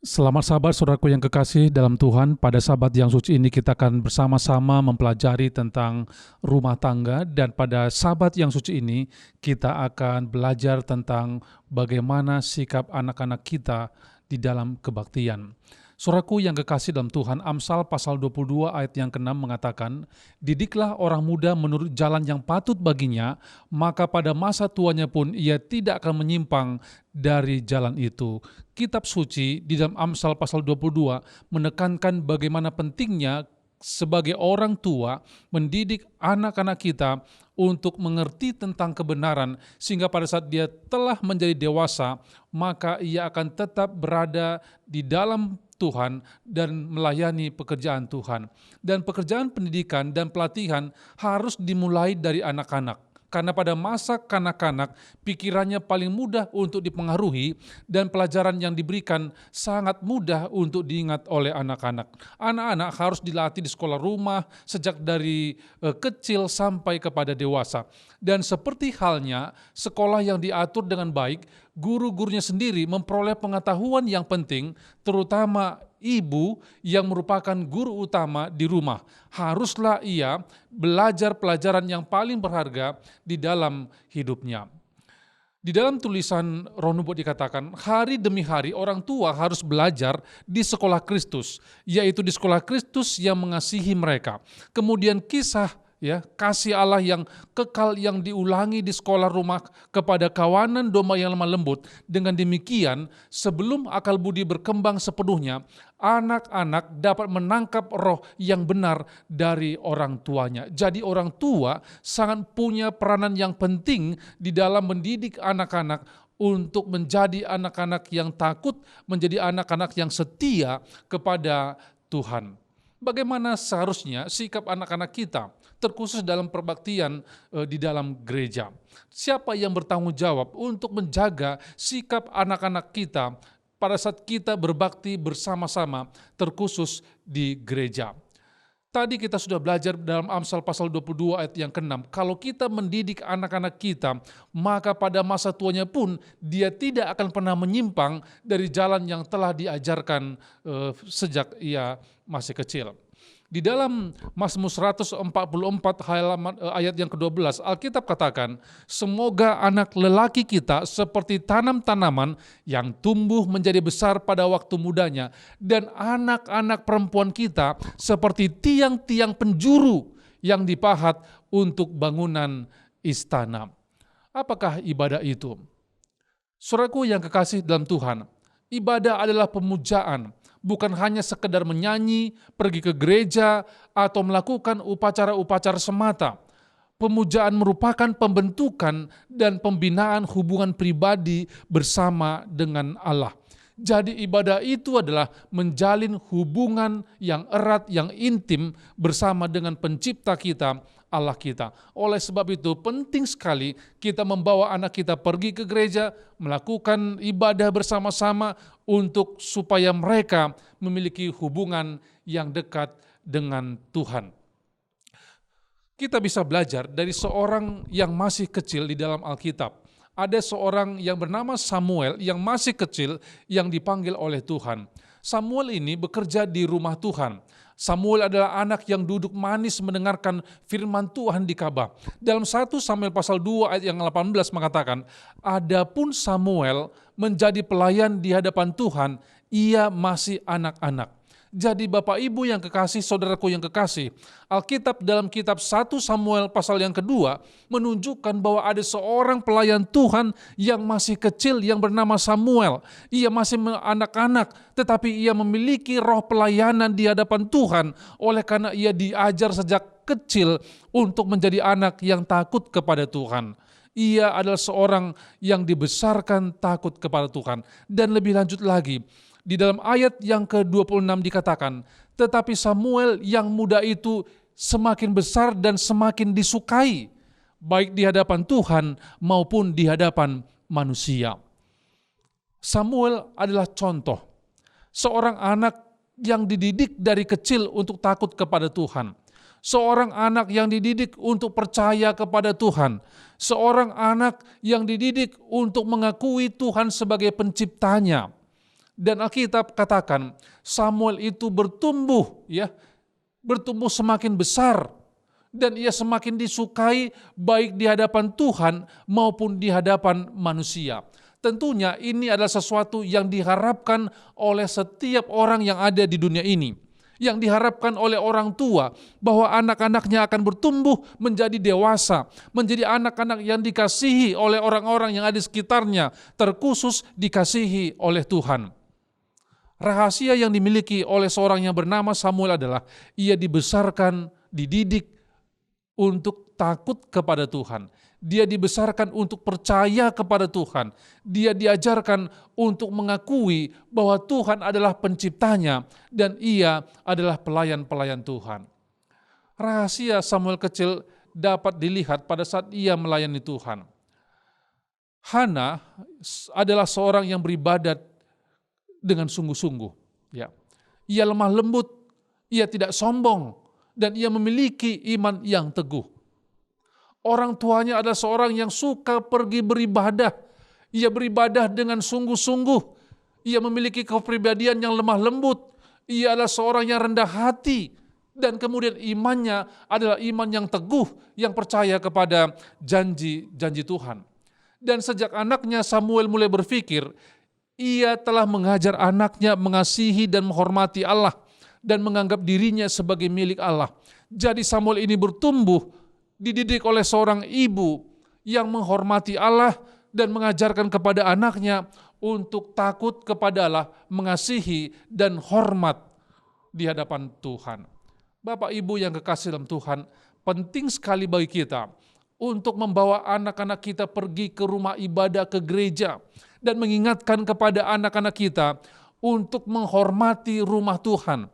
Selamat sahabat saudaraku yang kekasih dalam Tuhan. Pada sabat yang suci ini kita akan bersama-sama mempelajari tentang rumah tangga, dan pada sabat yang suci ini kita akan belajar tentang bagaimana sikap anak-anak kita di dalam kebaktian. Saudaraku yang kekasih dalam Tuhan, Amsal pasal 22 ayat yang ke-6 mengatakan, "Didiklah orang muda menurut jalan yang patut baginya, maka pada masa tuanya pun ia tidak akan menyimpang dari jalan itu." Kitab suci di dalam Amsal pasal 22 menekankan bagaimana pentingnya sebagai orang tua mendidik anak-anak kita untuk mengerti tentang kebenaran, sehingga pada saat dia telah menjadi dewasa, maka ia akan tetap berada di dalam Tuhan dan melayani pekerjaan Tuhan. Dan pekerjaan pendidikan dan pelatihan harus dimulai dari anak-anak. Karena pada masa kanak-kanak, pikirannya paling mudah untuk dipengaruhi dan pelajaran yang diberikan sangat mudah untuk diingat oleh anak-anak. Anak-anak harus dilatih di sekolah rumah sejak dari kecil sampai kepada dewasa. Dan seperti halnya sekolah yang diatur dengan baik, guru-gurunya sendiri memperoleh pengetahuan yang penting, terutama ibu yang merupakan guru utama di rumah. Haruslah ia belajar pelajaran yang paling berharga di dalam hidupnya. Di dalam tulisan Roh Nubuat dikatakan, hari demi hari orang tua harus belajar di sekolah Kristus, yaitu di sekolah Kristus yang mengasihi mereka. Kemudian kisah kasih Allah yang kekal yang diulangi di sekolah rumah kepada kawanan domba yang lemah lembut. Dengan demikian, sebelum akal budi berkembang sepenuhnya, anak-anak dapat menangkap roh yang benar dari orang tuanya. Jadi orang tua sangat punya peranan yang penting di dalam mendidik anak-anak untuk menjadi anak-anak yang takut, menjadi anak-anak yang setia kepada Tuhan. Bagaimana seharusnya sikap anak-anak kita, terkhusus dalam perbaktian di dalam gereja? Siapa yang bertanggung jawab untuk menjaga sikap anak-anak kita pada saat kita berbakti bersama-sama, terkhusus di gereja? Tadi kita sudah belajar dalam Amsal pasal 22 ayat yang ke-6, kalau kita mendidik anak-anak kita, maka pada masa tuanya pun dia tidak akan pernah menyimpang dari jalan yang telah diajarkan sejak ia masih kecil. Di dalam Mazmur 144 ayat yang ke-12, Alkitab katakan, "Semoga anak lelaki kita seperti tanam-tanaman yang tumbuh menjadi besar pada waktu mudanya, dan anak-anak perempuan kita seperti tiang-tiang penjuru yang dipahat untuk bangunan istana." Apakah ibadah itu? Saudaraku yang kekasih dalam Tuhan, ibadah adalah pemujaan. Bukan hanya sekedar menyanyi, pergi ke gereja, atau melakukan upacara-upacara semata. Pemujaan merupakan pembentukan dan pembinaan hubungan pribadi bersama dengan Allah. Jadi ibadah itu adalah menjalin hubungan yang erat, yang intim bersama dengan pencipta kita, Allah kita. Oleh sebab itu penting sekali kita membawa anak kita pergi ke gereja, melakukan ibadah bersama-sama untuk supaya mereka memiliki hubungan yang dekat dengan Tuhan. Kita bisa belajar dari seorang yang masih kecil di dalam Alkitab. Ada seorang yang bernama Samuel yang masih kecil yang dipanggil oleh Tuhan. Samuel ini bekerja di rumah Tuhan. Samuel adalah anak yang duduk manis mendengarkan firman Tuhan di Kabah. Dalam 1 Samuel pasal 2 ayat yang 18 mengatakan, "Adapun Samuel menjadi pelayan di hadapan Tuhan, ia masih anak-anak." Jadi Bapak Ibu yang kekasih, saudaraku yang kekasih, Alkitab dalam kitab 1 Samuel pasal yang kedua menunjukkan bahwa ada seorang pelayan Tuhan yang masih kecil yang bernama Samuel. Ia masih anak-anak, tetapi ia memiliki roh pelayanan di hadapan Tuhan oleh karena ia diajar sejak kecil untuk menjadi anak yang takut kepada Tuhan. Ia adalah seorang yang dibesarkan takut kepada Tuhan. Dan lebih lanjut lagi, di dalam ayat yang ke-26 dikatakan, "Tetapi Samuel yang muda itu semakin besar dan semakin disukai, baik di hadapan Tuhan maupun di hadapan manusia." Samuel adalah contoh seorang anak yang dididik dari kecil untuk takut kepada Tuhan. Seorang anak yang dididik untuk percaya kepada Tuhan. Seorang anak yang dididik untuk mengakui Tuhan sebagai penciptanya. Dan Alkitab katakan Samuel itu bertumbuh bertumbuh semakin besar dan ia semakin disukai baik di hadapan Tuhan maupun di hadapan manusia. Tentunya ini adalah sesuatu yang diharapkan oleh setiap orang yang ada di dunia ini. Yang diharapkan oleh orang tua bahwa anak-anaknya akan bertumbuh menjadi dewasa, menjadi anak-anak yang dikasihi oleh orang-orang yang ada di sekitarnya, terkhusus dikasihi oleh Tuhan. Rahasia yang dimiliki oleh seorang yang bernama Samuel adalah ia dibesarkan, dididik untuk takut kepada Tuhan. Dia dibesarkan untuk percaya kepada Tuhan. Dia diajarkan untuk mengakui bahwa Tuhan adalah penciptanya dan ia adalah pelayan-pelayan Tuhan. Rahasia Samuel kecil dapat dilihat pada saat ia melayani Tuhan. Hana adalah seorang yang beribadat dengan sungguh-sungguh. Ia lemah lembut, ia tidak sombong, dan ia memiliki iman yang teguh. Orang tuanya adalah seorang yang suka pergi beribadah. Ia beribadah dengan sungguh-sungguh. Ia memiliki kepribadian yang lemah lembut. Ia adalah seorang yang rendah hati. Dan kemudian imannya adalah iman yang teguh, yang percaya kepada janji-janji Tuhan. Dan sejak anaknya Samuel mulai berpikir, ia telah mengajar anaknya mengasihi dan menghormati Allah dan menganggap dirinya sebagai milik Allah. Jadi Samuel ini bertumbuh, dididik oleh seorang ibu yang menghormati Allah dan mengajarkan kepada anaknya untuk takut kepada Allah, mengasihi dan hormat di hadapan Tuhan. Bapak Ibu yang kekasih dalam Tuhan, penting sekali bagi kita untuk membawa anak-anak kita pergi ke rumah ibadah, ke gereja, dan mengingatkan kepada anak-anak kita untuk menghormati rumah Tuhan,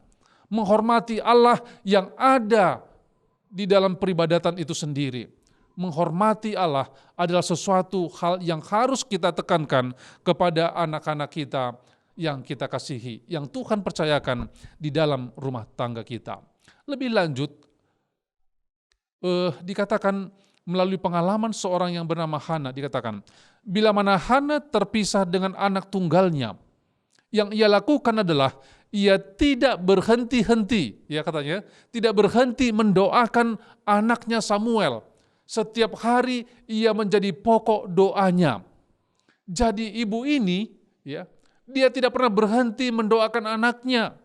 menghormati Allah yang ada di dalam peribadatan itu sendiri. Menghormati Allah adalah sesuatu hal yang harus kita tekankan kepada anak-anak kita yang kita kasihi, yang Tuhan percayakan di dalam rumah tangga kita. Lebih lanjut, dikatakan melalui pengalaman seorang yang bernama Hana, dikatakan, bila mana Hana terpisah dengan anak tunggalnya, yang ia lakukan adalah ia tidak berhenti-henti, ya katanya, tidak berhenti mendoakan anaknya Samuel. Setiap hari ia menjadi pokok doanya. Jadi ibu ini, dia tidak pernah berhenti mendoakan anaknya.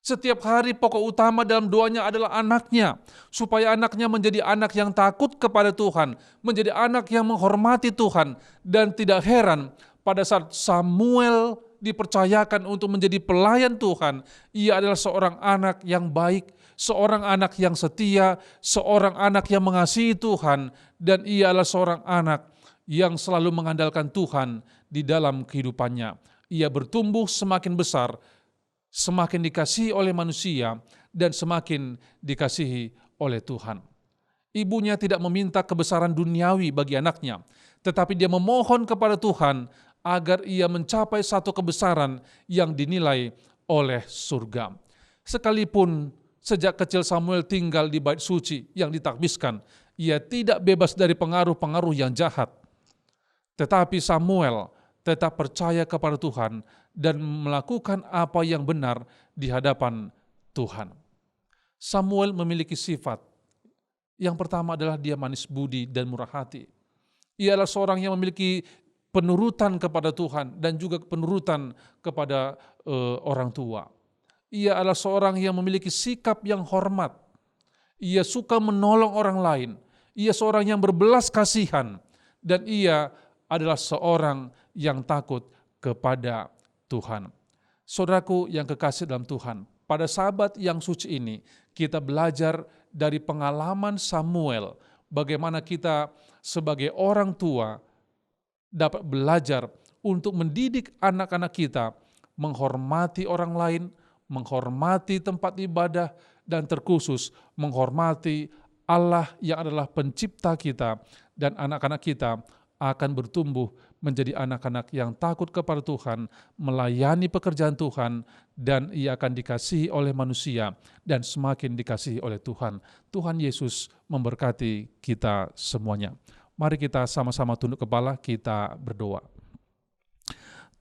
Setiap hari pokok utama dalam doanya adalah anaknya, supaya anaknya menjadi anak yang takut kepada Tuhan, menjadi anak yang menghormati Tuhan. Dan tidak heran pada saat Samuel dipercayakan untuk menjadi pelayan Tuhan, ia adalah seorang anak yang baik, seorang anak yang setia, seorang anak yang mengasihi Tuhan, dan ia adalah seorang anak yang selalu mengandalkan Tuhan di dalam kehidupannya. Ia bertumbuh semakin besar, semakin dikasihi oleh manusia, dan semakin dikasihi oleh Tuhan. Ibunya tidak meminta kebesaran duniawi bagi anaknya, tetapi dia memohon kepada Tuhan agar ia mencapai satu kebesaran yang dinilai oleh surga. Sekalipun sejak kecil Samuel tinggal di bait suci yang ditakbiskan, ia tidak bebas dari pengaruh-pengaruh yang jahat. Tetapi Samuel tetap percaya kepada Tuhan dan melakukan apa yang benar di hadapan Tuhan. Samuel memiliki sifat. Yang pertama adalah dia manis budi dan murah hati. Ia adalah seorang yang memiliki penurutan kepada Tuhan dan juga penurutan kepada orang tua. Ia adalah seorang yang memiliki sikap yang hormat. Ia suka menolong orang lain. Ia seorang yang berbelas kasihan. Dan ia adalah seorang yang takut kepada Tuhan. Saudaraku yang kekasih dalam Tuhan, pada sabat yang suci ini kita belajar dari pengalaman Samuel, bagaimana kita sebagai orang tua dapat belajar untuk mendidik anak-anak kita menghormati orang lain, menghormati tempat ibadah, dan terkhusus menghormati Allah yang adalah pencipta kita, dan anak-anak kita akan bertumbuh menjadi anak-anak yang takut kepada Tuhan, melayani pekerjaan Tuhan, dan ia akan dikasihi oleh manusia dan semakin dikasihi oleh Tuhan. Tuhan Yesus memberkati kita semuanya. Mari kita sama-sama tunduk kepala, kita berdoa.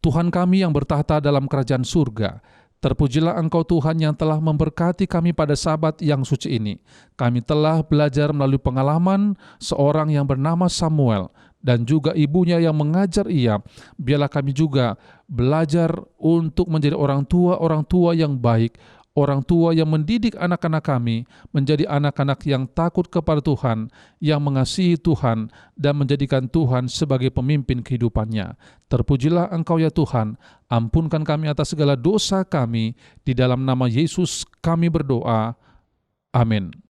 Tuhan kami yang bertahta dalam kerajaan surga, terpujilah Engkau Tuhan yang telah memberkati kami pada Sabat yang suci ini. Kami telah belajar melalui pengalaman seorang yang bernama Samuel dan juga ibunya yang mengajar ia. Biarlah kami juga belajar untuk menjadi orang tua yang baik, orang tua yang mendidik anak-anak kami menjadi anak-anak yang takut kepada Tuhan, yang mengasihi Tuhan, dan menjadikan Tuhan sebagai pemimpin kehidupannya. Terpujilah Engkau ya Tuhan, ampunkan kami atas segala dosa kami, di dalam nama Yesus kami berdoa. Amin.